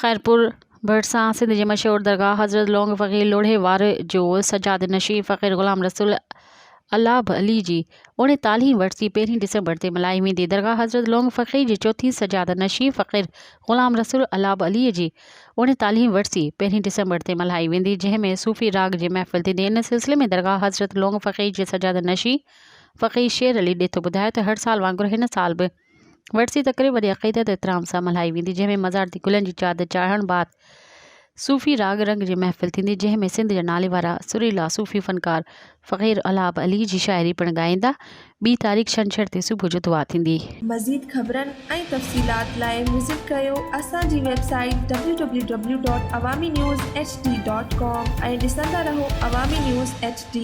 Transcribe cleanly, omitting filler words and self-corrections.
खैरपुर भरसा सिंध जे मशहूर दरगाह हज़रत लोंग फ़कीर लोढ़े वार जो सजाद नशीं फ़कीर ग़ुलाम रसूल अलाब अली जी 39वीं वरसी 1 डिसंबर ते मल्हाई वेंदी। दरगाह हज़रत लोंग फ़कीर जी चौथी सजाद नशीं फ़कीर ग़ुलाम रसूल अलाब अली जी 39वीं वरसी 1 डिसंबर ते मल्हाई वेंदी, जंहिंमें सूफ़ी राग जी महफ़िल थींदी। इन सिलसिले में दरगाह हज़रत लोंग फ़कीर जे सजाद नशीं फ़कीर शेर अली ॾिठो ॿुधायो त हर साल वांगुरु हिन साल बि वरसी तक़रीब वॾी अक़ीदत एतिराम सां मल्हाई वेंदी, जंहिंमें मज़ार ते गुलनि जी चादर चाढ़ण बाद सूफ़ी राग रंग जी महफ़िल थींदी, जंहिंमें सिंध जा नाले वारा सुरीला सूफ़ी फ़नकार फ़कीर अलाब अली जी शाइरी पिणु ॻाईंदा। 2 तारीख़ छंछरु ते सुबुह जो दुआ थींदी। मज़ीद ख़बरनि ऐं तफ़सीलात लाइ विज़िट कयो असांजी वेबसाइट www.awamiNewsHD.com ऐं ॾिसंदा रहो अवामी न्यूज़ HD।